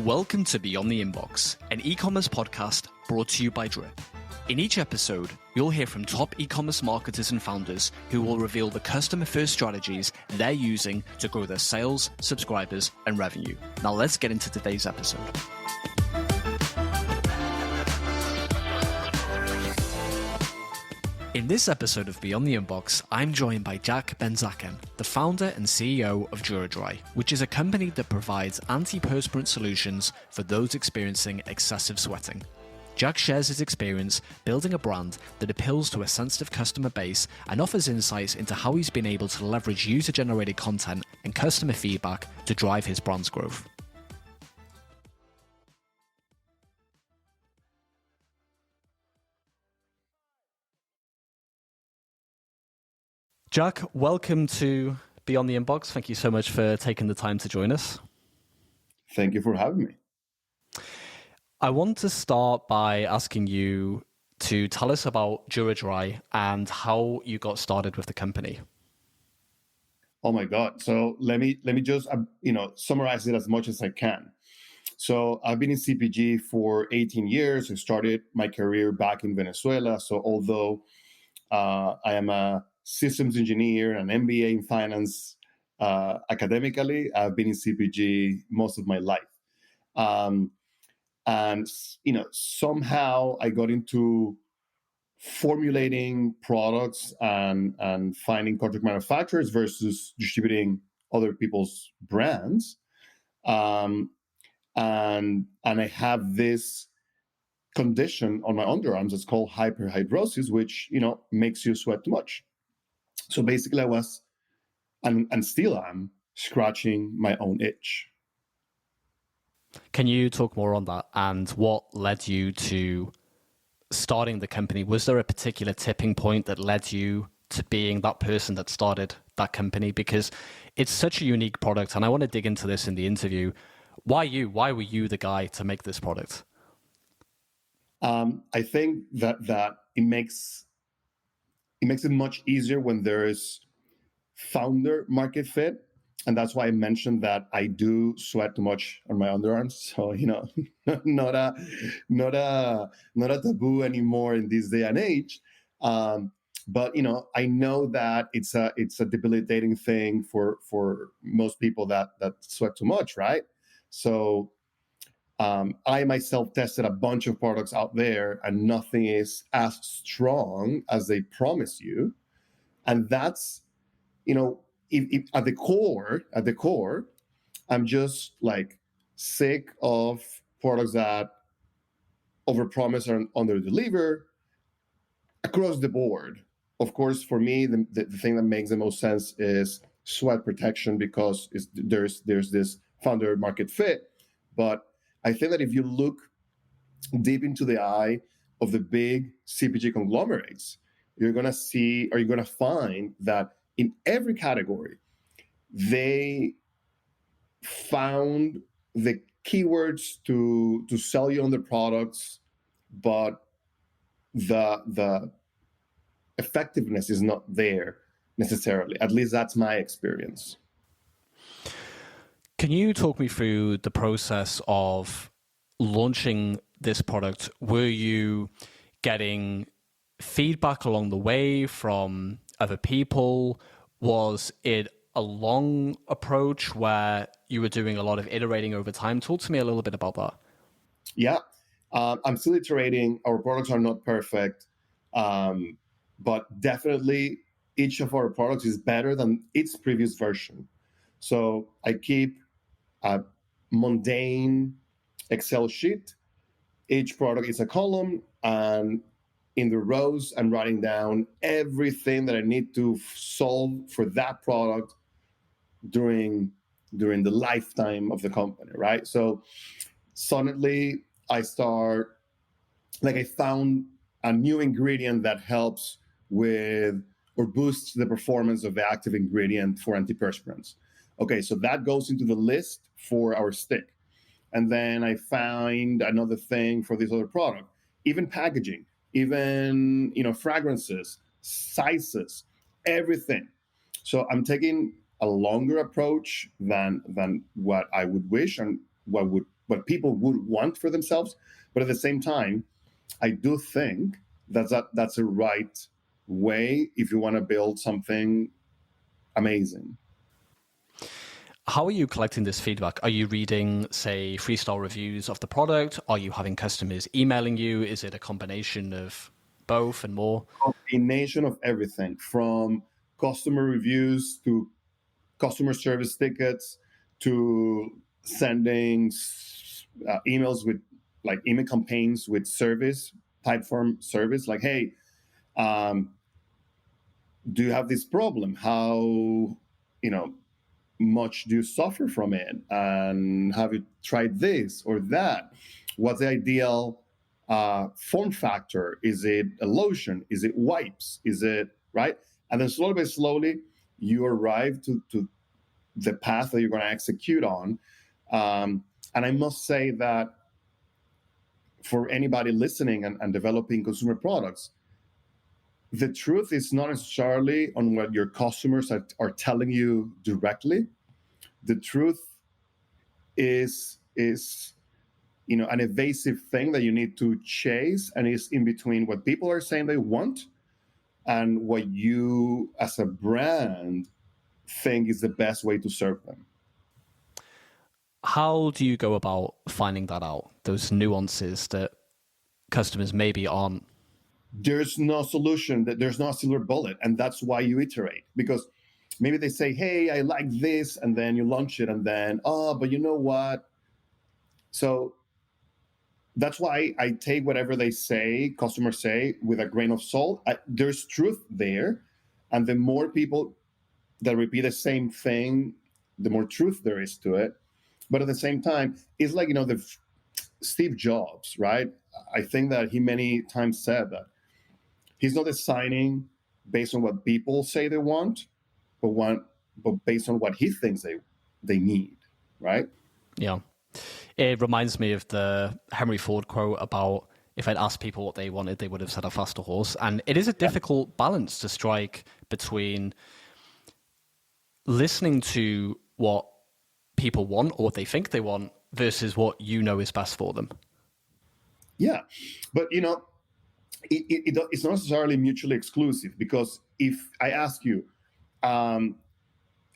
Welcome to Beyond the Inbox, an e-commerce podcast brought to you by Drip. In each episode, you'll hear from top e-commerce marketers and founders who will reveal the customer-first strategies they're using to grow their sales, subscribers, and revenue. Now let's get into today's episode. In this episode of Beyond the Inbox, I'm joined by Jack Benzaquen, the founder and CEO of DuraDry, which is a company that provides antiperspirant solutions for those experiencing excessive sweating. Jack shares his experience building a brand that appeals to a sensitive customer base and offers insights into how he's been able to leverage user-generated content and customer feedback to drive his brand's growth. Jack, welcome to Beyond the Inbox. Thank you so much for taking the time to join us. Thank you for having me. I want to start by asking you to tell us about DuraDry and how you got started with the company. Oh my God! So let me just summarize it as much as I can. So I've been in CPG for 18 years. I started my career back in Venezuela. So although I am a systems engineer and MBA in finance, academically, I've been in CPG most of my life. And somehow I got into formulating products and finding contract manufacturers versus distributing other people's brands. And I have this condition on my underarms. It's called hyperhidrosis, which makes you sweat too much. So basically, I was, and still am, scratching my own itch. Can you talk more on that and what led you to starting the company? Was there a particular tipping point that led you to being that person that started that company? Because it's such a unique product, and I want to dig into this in the interview. Why you? Why were you the guy to make this product? I think that it makes it much easier when there is founder market fit. And that's why I mentioned that I do sweat too much on my underarms. So, not a taboo anymore in this day and age. But, I know that it's a debilitating thing for most people that sweat too much, right? So I myself tested a bunch of products out there and nothing is as strong as they promise you. And that's, if at the core, I'm just like sick of products that overpromise and underdeliver across the board. Of course, for me, the thing that makes the most sense is sweat protection because there's this founder market fit. But I think that if you look deep into the eye of the big CPG conglomerates, you're going to find that in every category, they found the keywords to sell you on the products, but the effectiveness is not there necessarily. At least that's my experience. Can you talk me through the process of launching this product? Were you getting feedback along the way from other people? Was it a long approach where you were doing a lot of iterating over time? Talk to me a little bit about that. Yeah, I'm still iterating. Our products are not perfect, but definitely each of our products is better than its previous version. So I keep a mundane Excel sheet. Each product is a column, and in the rows, I'm writing down everything that I need to solve for that product during the lifetime of the company, right? So suddenly I found a new ingredient that helps with or boosts the performance of the active ingredient for antiperspirants. Okay, so that goes into the list for our stick. And then I find another thing for this other product, even packaging, even fragrances, sizes, everything. So I'm taking a longer approach than what I would wish and what would what people would want for themselves. But at the same time, I do think that's a right way if you want to build something amazing. How are you collecting this feedback? Are you reading, say, 3-star reviews of the product? Are you having customers emailing you? Is it a combination of both and more? Combination of everything from customer reviews to customer service tickets to sending emails with like email campaigns with service type form service like, hey, do you have this problem? How, much do you suffer from it? And have you tried this or that? What's the ideal form factor? Is it a lotion? Is it wipes? Is it right? And then slowly by slowly, you arrive to the path that you're going to execute on. And I must say that for anybody listening and developing consumer products, the truth is not necessarily on what your customers are telling you directly. The truth is an evasive thing that you need to chase, and is in between what people are saying they want and what you as a brand think is the best way to serve them. How do you go about finding that out, those nuances that customers maybe aren't? There's no solution, that there's no silver bullet, and that's why you iterate. Because maybe they say, hey, I like this, and then you launch it, and then, oh, but you know what? So that's why I take whatever they say, customers say, with a grain of salt. There's truth there, and the more people that repeat the same thing, the more truth there is to it. But at the same time, it's like, the Steve Jobs, right? I think that he many times said that he's not designing based on what people say they want, but based on what he thinks they need, right? Yeah. It reminds me of the Henry Ford quote about if I'd asked people what they wanted, they would have said a faster horse. And it is a difficult balance to strike between listening to what people want or what they think they want versus what is best for them. Yeah. But, it's not necessarily mutually exclusive, because if I ask you,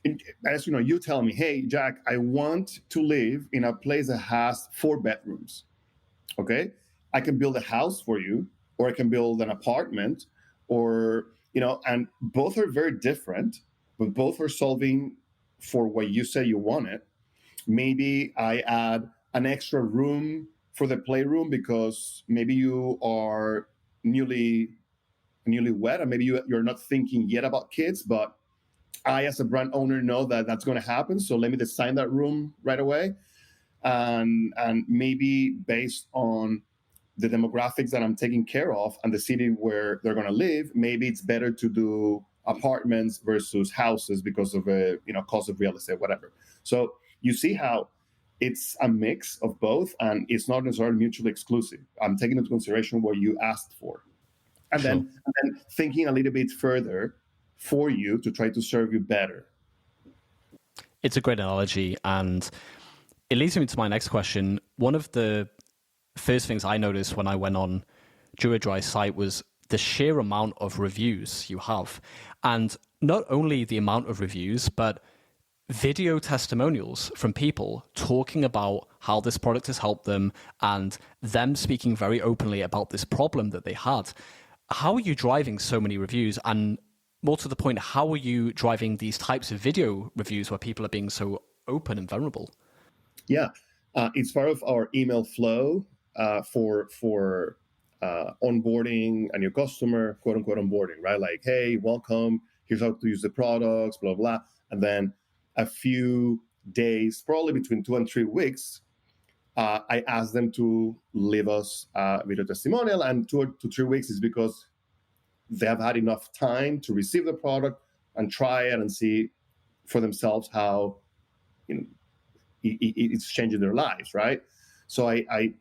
you tell me, hey, Jack, I want to live in a place that has 4 bedrooms. Okay. I can build a house for you, or I can build an apartment, or, and both are very different, but both are solving for what you say you wanted. Maybe I add an extra room for the playroom because maybe you are newlywed, and maybe you're not thinking yet about kids, but I, as a brand owner, know that that's going to happen. So let me design that room right away. And maybe based on the demographics that I'm taking care of and the city where they're going to live, maybe it's better to do apartments versus houses because of cost of real estate, whatever. So you see how it's a mix of both, and it's not necessarily mutually exclusive. I'm taking into consideration what you asked for, and then thinking a little bit further for you to try to serve you better. It's a great analogy, and it leads me to my next question. One of the first things I noticed when I went on DuraDry's site was the sheer amount of reviews you have. And not only the amount of reviews, but video testimonials from people talking about how this product has helped them and them speaking very openly about this problem that they had. How are you driving so many reviews? And more to the point, how are you driving these types of video reviews where people are being so open and vulnerable? Yeah, it's part of our email flow for onboarding a new customer, quote unquote onboarding, right? Like, hey, welcome, here's how to use the products, blah, blah. And then a few days, probably between 2 and 3 weeks, I ask them to leave us a video testimonial. And 2 to 3 weeks is because they have had enough time to receive the product and try it and see for themselves how it's changing their lives, right? So I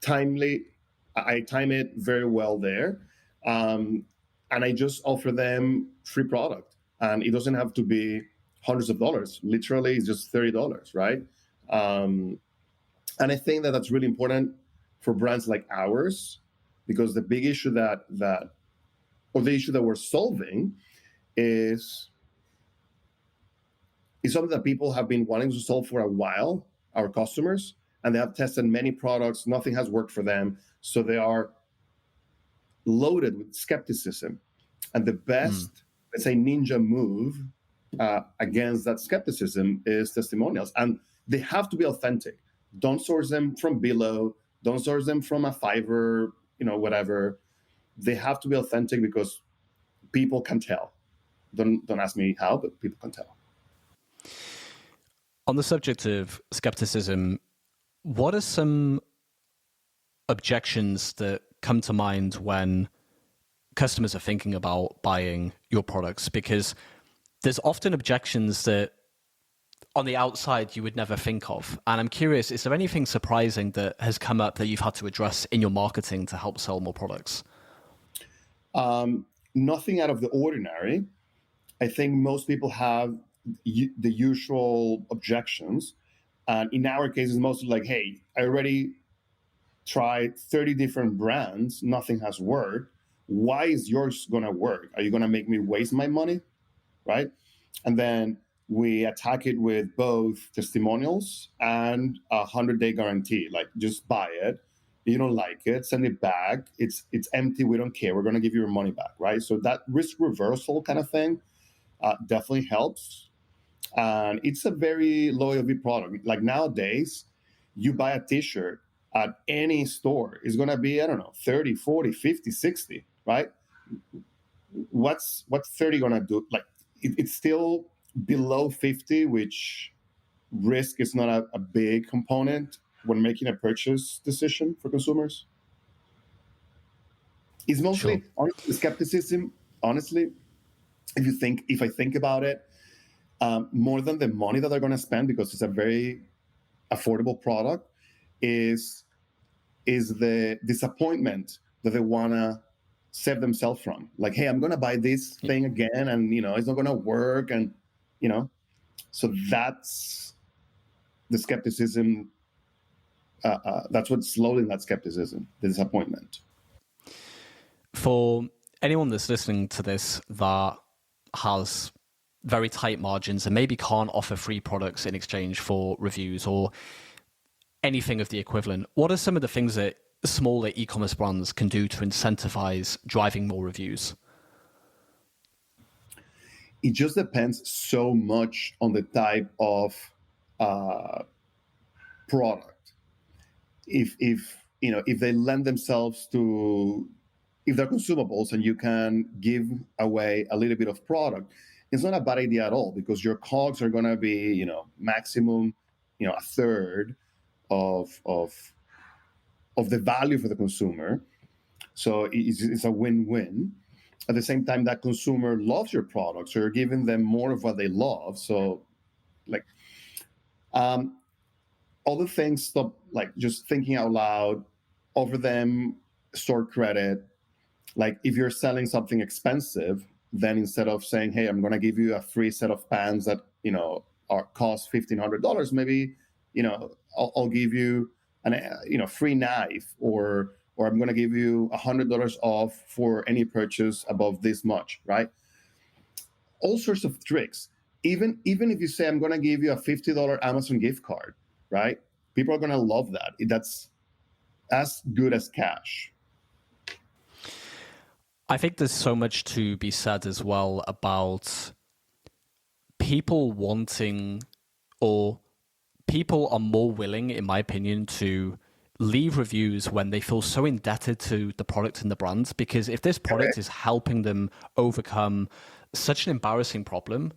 time it very well there, and I just offer them free product, and it doesn't have to be hundreds of dollars. Literally, it's just $30, right? And I think that that's really important for brands like ours, because the big issue or the issue that we're solving is something that people have been wanting to solve for a while, our customers, and they have tested many products. Nothing has worked for them. So they are loaded with skepticism. And the best, let's say, ninja move against that skepticism is testimonials. And they have to be authentic. Don't source them from below. Don't source them from a Fiverr, whatever. They have to be authentic because people can tell. Don't ask me how, but people can tell. On the subject of skepticism, what are some objections that come to mind when customers are thinking about buying your products? Because there's often objections that on the outside you would never think of. And I'm curious, is there anything surprising that has come up that you've had to address in your marketing to help sell more products? Nothing out of the ordinary. I think most people have the usual objections. And in our case, it's mostly like, hey, I already tried 30 different brands. Nothing has worked. Why is yours going to work? Are you going to make me waste my money? Right? And then we attack it with both testimonials and a 100-day guarantee. Like, just buy it. You don't like it, send it back. It's empty. We don't care. We're going to give you your money back, right? So that risk reversal kind of thing definitely helps. And it's a very loyalty product. Like nowadays, you buy a t-shirt at any store, it's going to be, I don't know, 30, 40, 50, 60, right? What's 30 going to do? Like, it's still below 50, which risk is not a big component when making a purchase decision for consumers. It's mostly honestly, skepticism. Honestly, if I think about it, more than the money that they're going to spend, because it's a very affordable product, is the disappointment that they want to save themselves from. Like, hey, I'm going to buy this thing again, and it's not going to work, and so that's the skepticism. That's what's loading that skepticism, the disappointment. For anyone that's listening to this that has very tight margins and maybe can't offer free products in exchange for reviews or anything of the equivalent, what are some of the things that smaller e-commerce brands can do to incentivize driving more reviews? It just depends so much on the type of product. If they lend themselves to, if they're consumables and you can give away a little bit of product, it's not a bad idea at all, because your COGS are going to be maximum a third of the value for the consumer. So it's a win-win. At the same time, that consumer loves your product, so you're giving them more of what they love. So like other things, stop like just thinking out loud, offer them store credit. Like if you're selling something expensive, then instead of saying, hey, I'm going to give you a free set of pants that cost $1,500, maybe I'll give you an free knife, or I'm going to give you $100 off for any purchase above this much, right? All sorts of tricks. Even if you say, I'm going to give you a $50 Amazon gift card, right? People are going to love that. That's as good as cash. I think there's so much to be said as well about people wanting, or people are more willing, in my opinion, to leave reviews when they feel so indebted to the product and the brand. Because if this product is helping them overcome such an embarrassing problem,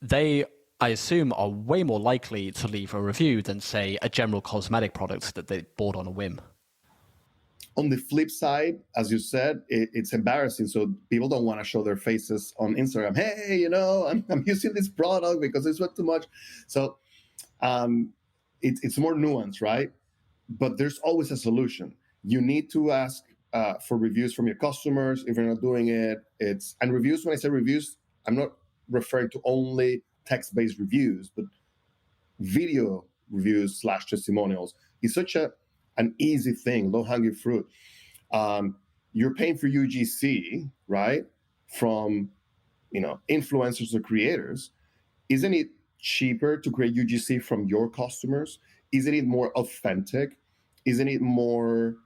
they, I assume, are way more likely to leave a review than, say, a general cosmetic product that they bought on a whim. On the flip side, as you said, it's embarrassing. So people don't want to show their faces on Instagram. Hey, I'm using this product because it's not too much. So it's more nuanced, right? But there's always a solution. You need to ask for reviews from your customers. If you're not doing it, and reviews, when I say reviews, I'm not referring to only text-based reviews, but video reviews / testimonials. It's such an easy thing, low hanging fruit. You're paying for UGC, right? From influencers or creators. Isn't it cheaper to create UGC from your customers? Isn't it more authentic? Isn't it more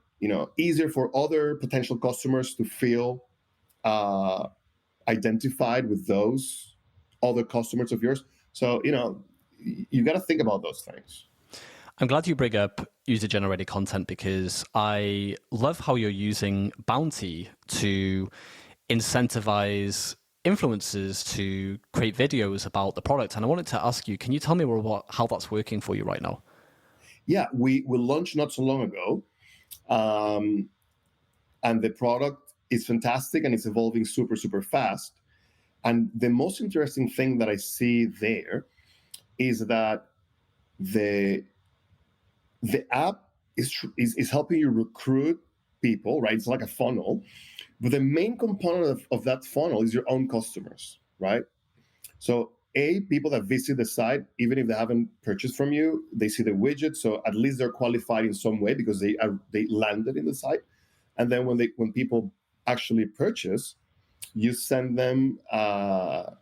easier for other potential customers to feel identified with those other customers of yours? So you got to think about those things. I'm glad you bring up user-generated content because I love how you're using Bounty to incentivize influencers to create videos about the product. And I wanted to ask you, can you tell me more about how that's working for you right now? Yeah, we launched not so long ago. And the product is fantastic and it's evolving super, super fast. And the most interesting thing that I see there is that the app is helping you recruit people, right? It's like a funnel. But the main component of that funnel is your own customers, right? So people that visit the site, even if they haven't purchased from you, they see the widget. So at least they're qualified in some way because they landed in the site. And then when people actually purchase, you send them an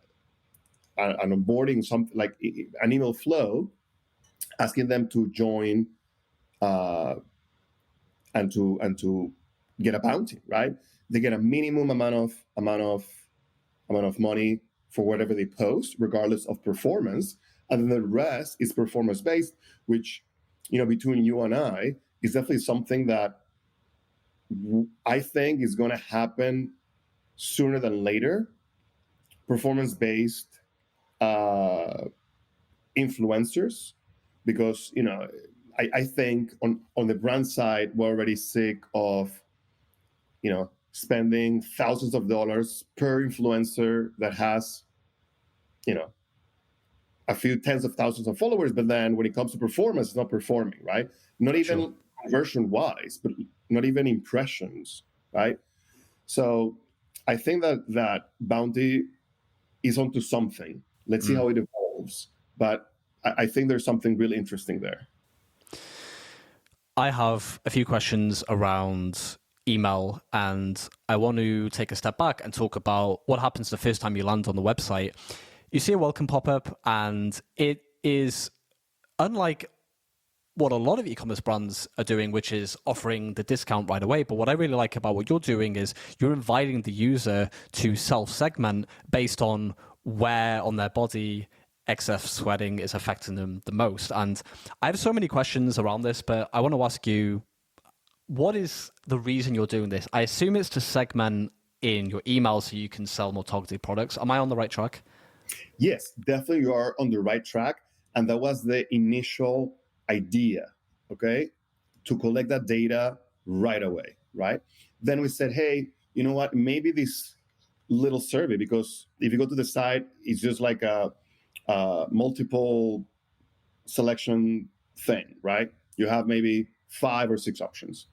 onboarding, something like an email flow, asking them to join and to get a bounty, right? They get a minimum amount of money for whatever they post, regardless of performance, and then the rest is performance based, which between you and I is definitely something that I think is going to happen sooner than later. Performance based influencers, because I think on the brand side we're already sick of spending thousands of dollars per influencer that has a few tens of thousands of followers, but then when it comes to performance, it's not performing, right? Not even conversion wise, but not even impressions, right? So I think that Bounty is onto something. Let's see how it evolves, but I think there's something really interesting there. I have a few questions around email, and I want to take a step back and talk about what happens the first time you land on the website. You see a welcome pop-up, and it is unlike what a lot of e-commerce brands are doing, which is offering the discount right away. But what I really like about what you're doing is you're inviting the user to self-segment based on where on their body excess sweating is affecting them the most. And I have so many questions around this, but I want to ask you, what is the reason you're doing this? I assume it's to segment in your email so you can sell more targeted products. Am I on the right track? Yes, definitely you are on the right track. And that was the initial idea, okay? To collect that data right away, right? Then we said, hey, you know what? Maybe this little survey, because if you go to the site, it's just like a multiple selection thing, right? You have maybe 5 or 6 options.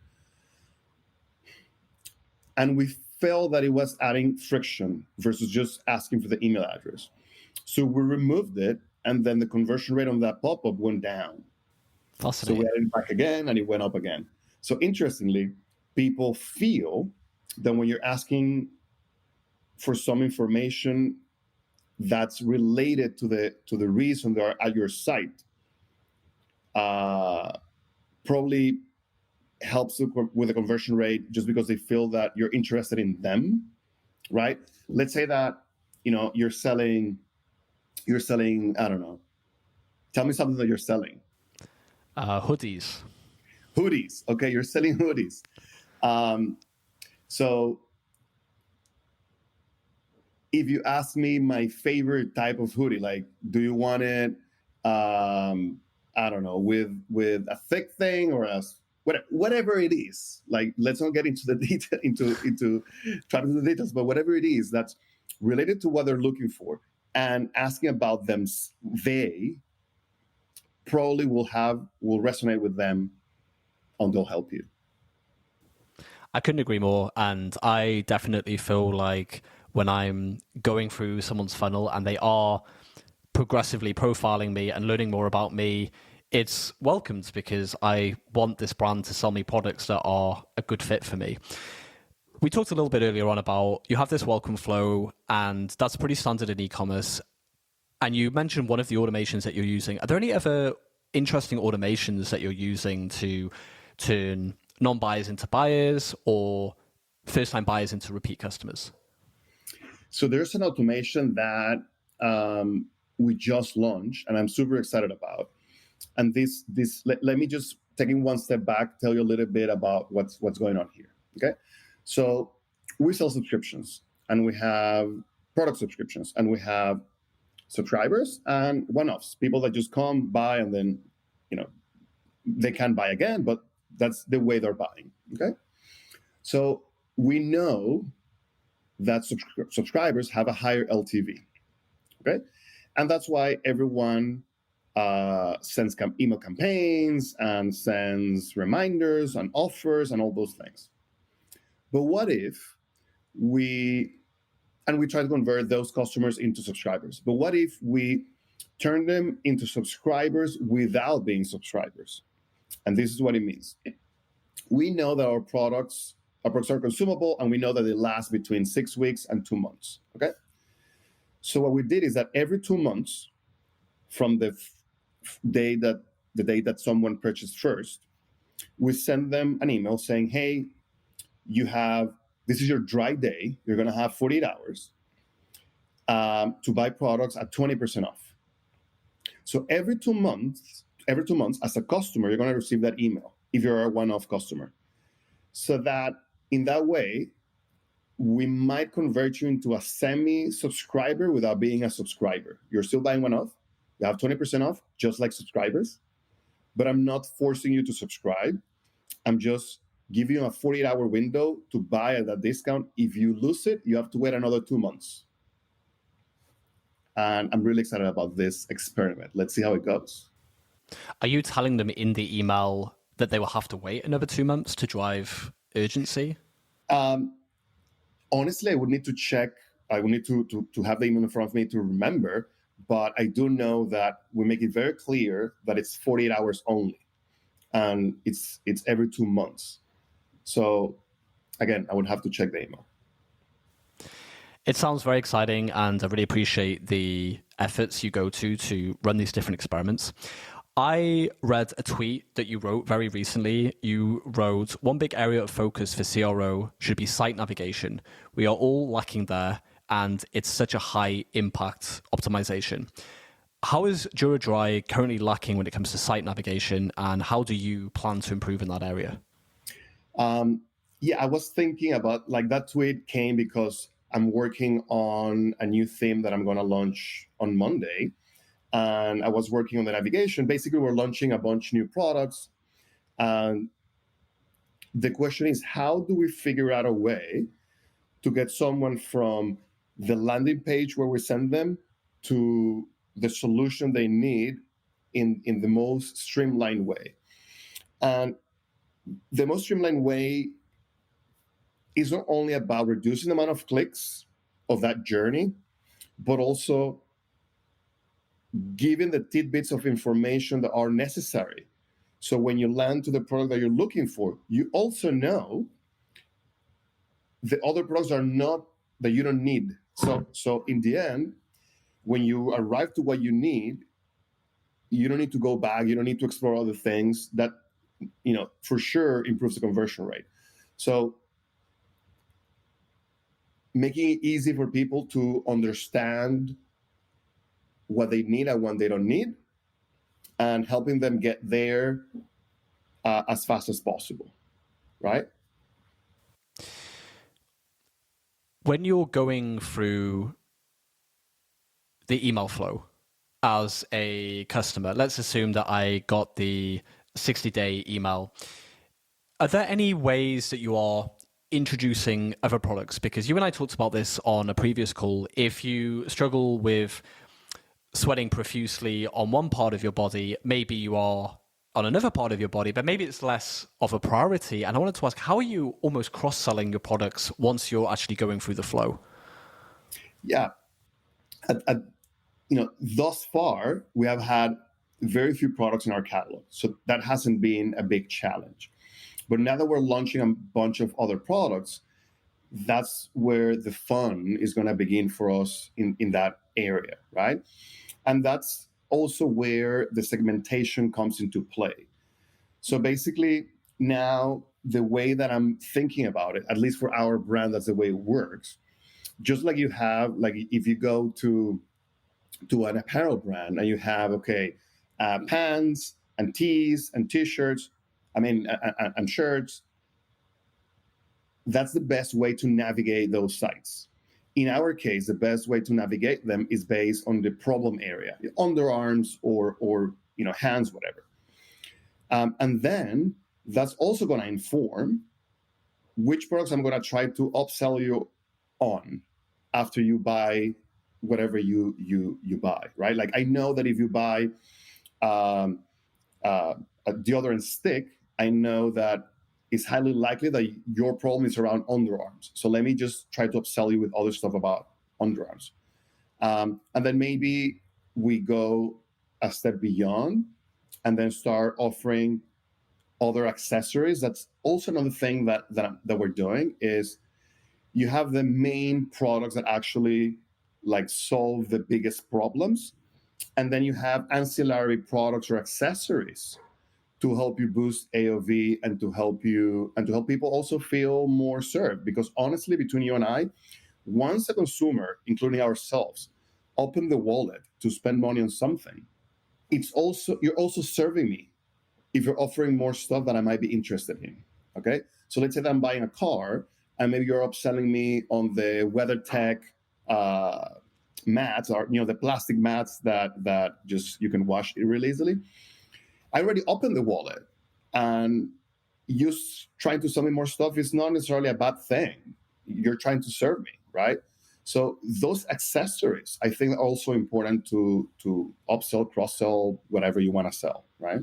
And we felt that it was adding friction versus just asking for the email address. So we removed it, and then the conversion rate on that pop-up went down. Fascinating. So we added it back again, and it went up again. So interestingly, people feel that when you're asking for some information that's related to the reason they're at your site, probably helps with the conversion rate just because they feel that you're interested in them, right? Let's say that you're selling, I don't know. Tell me something that you're selling. Hoodies. Hoodies. Okay, you're selling hoodies. So if you ask me my favorite type of hoodie, like, do you want it, I don't know, with a thick thing or whatever it is. Like, let's not get into the detail, into trying to do the details, but whatever it is that's related to what they're looking for and asking about them, they probably will resonate with them and they'll help you. I couldn't agree more. And I definitely feel like when I'm going through someone's funnel and they are progressively profiling me and learning more about me, it's welcomed because I want this brand to sell me products that are a good fit for me. We talked a little bit earlier on about you have this welcome flow, and that's pretty standard in e-commerce. And you mentioned one of the automations that you're using. Are there any other interesting automations that you're using to turn non-buyers into buyers or first-time buyers into repeat customers? So there's an automation that we just launched, and I'm super excited about. And let me just taking one step back, tell you a little bit about what's going on here. Okay, so we sell subscriptions, and we have product subscriptions, and we have subscribers and one-offs, people that just come, buy, and then they can buy again, but that's the way they're buying. Okay, so we know that subscribers have a higher LTV. Okay, and that's why everyone sends email campaigns and sends reminders and offers and all those things. But what if we try to convert those customers into subscribers? But what if we turn them into subscribers without being subscribers? And this is what it means. We know that our products are consumable, and we know that they last between 6 weeks and 2 months. Okay, so what we did is that every 2 months from the day that someone purchased first, we send them an email saying, hey, this is your dry day. You're going to have 48 hours to buy products at 20% off. So every 2 months, as a customer, you're going to receive that email if you're a one-off customer. So that in that way, we might convert you into a semi-subscriber without being a subscriber. You're still buying one-off. You have 20% off, just like subscribers. But I'm not forcing you to subscribe. I'm just giving you a 48-hour window to buy at that discount. If you lose it, you have to wait another 2 months. And I'm really excited about this experiment. Let's see how it goes. Are you telling them in the email that they will have to wait another 2 months to drive urgency? Honestly, I would need to check. I would need to have the email in front of me to remember. But I do know that we make it very clear that it's 48 hours only. And it's every 2 months. So again, I would have to check the email. It sounds very exciting, and I really appreciate the efforts you go to run these different experiments. I read a tweet that you wrote very recently. You wrote, one big area of focus for CRO should be site navigation. We are all lacking there, and it's such a high impact optimization. How is DuraDry currently lacking when it comes to site navigation, and how do you plan to improve in that area? Yeah, I was thinking about, that tweet came because I'm working on a new theme that I'm going to launch on Monday. And I was working on the navigation. Basically, we're launching a bunch of new products. And the question is, how do we figure out a way to get someone from the landing page where we send them to the solution they need in the most streamlined way? And the most streamlined way is not only about reducing the amount of clicks of that journey, but also giving the tidbits of information that are necessary. So when you land to the product that you're looking for, you also know the other products are not that you don't need. So in the end, when you arrive to what you need, you don't need to go back. You don't need to explore other things. That, for sure improves the conversion rate. So making it easy for people to understand what they need and what they don't need, and helping them get there as fast as possible, right? When you're going through the email flow as a customer, let's assume that I got the 60-day email. Are there any ways that you are introducing other products? Because you and I talked about this on a previous call. If you struggle with sweating profusely on one part of your body, maybe you are on another part of your body, but maybe it's less of a priority. And I wanted to ask, how are you almost cross-selling your products once you're actually going through the flow? Yeah. Thus far, we have had very few products in our catalog. So that hasn't been a big challenge. But now that we're launching a bunch of other products, that's where the fun is going to begin for us in that area, right? And that's also where the segmentation comes into play. So basically, now the way that I'm thinking about it, at least for our brand, that's the way it works. Just like you have, like if you go to an apparel brand and you have, pants and tees and t-shirts, and shirts, that's the best way to navigate those sites. In our case, the best way to navigate them is based on the problem area, underarms or hands, whatever. And then that's also going to inform which products I'm going to try to upsell you on after you buy whatever you buy, right? Like I know that if you buy a deodorant stick, I know that it's highly likely that your problem is around underarms. So let me just try to upsell you with other stuff about underarms. And then maybe we go a step beyond and then start offering other accessories. That's also another thing that we're doing is you have the main products that actually like solve the biggest problems. And then you have ancillary products or accessories to help you boost AOV and to help people also feel more served. Because honestly, between you and I, once a consumer, including ourselves, open the wallet to spend money on something, you're also serving me if you're offering more stuff that I might be interested in. Okay, so let's say that I'm buying a car, and maybe you're upselling me on the WeatherTech mats, or the plastic mats that just you can wash really easily. I already opened the wallet, and you trying to sell me more stuff is not necessarily a bad thing. You're trying to serve me, right? So those accessories, I think, are also important to upsell, cross-sell, whatever you want to sell, right?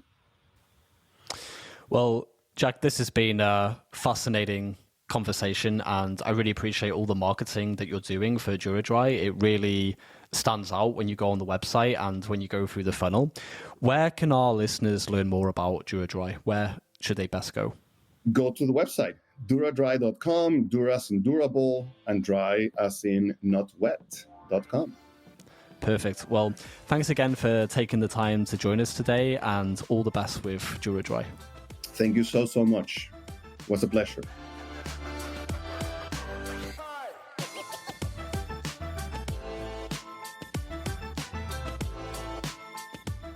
Well, Jack, this has been a fascinating conversation, and I really appreciate all the marketing that you're doing for DuraDry. It really stands out when you go on the website and when you go through the funnel. Where can our listeners learn more about DuraDry? Where should they best go? Go to the website, duradry.com, dura as in durable, and dry as in not wet.com. Perfect. Well, thanks again for taking the time to join us today, and all the best with DuraDry. Thank you so much. It was a pleasure.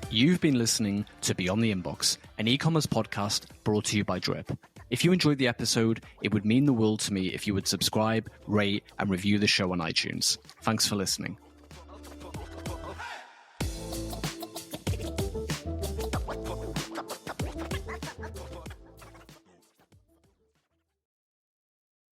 You've been listening to Beyond the Inbox, an e-commerce podcast brought to you by Drip. If you enjoyed the episode, it would mean the world to me if you would subscribe, rate, and review the show on iTunes. Thanks for listening.